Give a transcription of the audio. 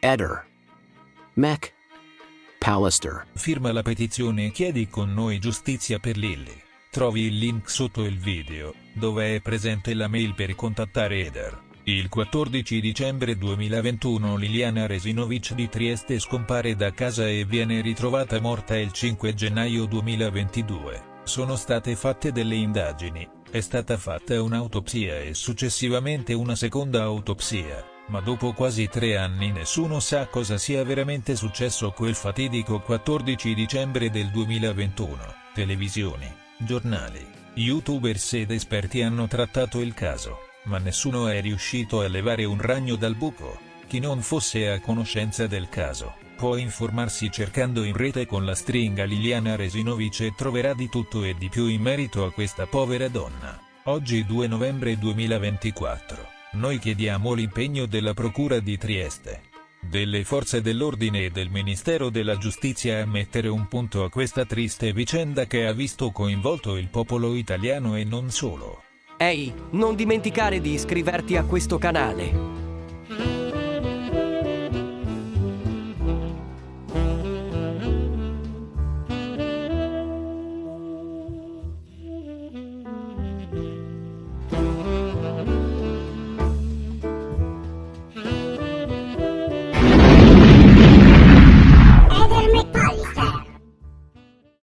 Eder. Mac. Pallister. Firma la petizione e chiedi con noi giustizia per Lilly. Trovi il link sotto il video, dove è presente la mail per contattare Eder. Il 14 dicembre 2021 Liliana Resinovic di Trieste scompare da casa e viene ritrovata morta il 5 gennaio 2022. Sono state fatte delle indagini, è stata fatta un'autopsia e successivamente una seconda autopsia, ma dopo quasi 3 anni nessuno sa cosa sia veramente successo quel fatidico 14 dicembre del 2021. Televisioni, giornali, youtubers ed esperti hanno trattato il caso, ma nessuno è riuscito a levare un ragno dal buco. Chi non fosse a conoscenza del caso, può informarsi cercando in rete con la stringa Liliana Resinovic e troverà di tutto e di più in merito a questa povera donna. Oggi 2 novembre 2024, noi chiediamo l'impegno della Procura di Trieste, delle forze dell'ordine e del Ministero della Giustizia a mettere un punto a questa triste vicenda che ha visto coinvolto il popolo italiano e non solo. Ehi, non dimenticare di iscriverti a questo canale.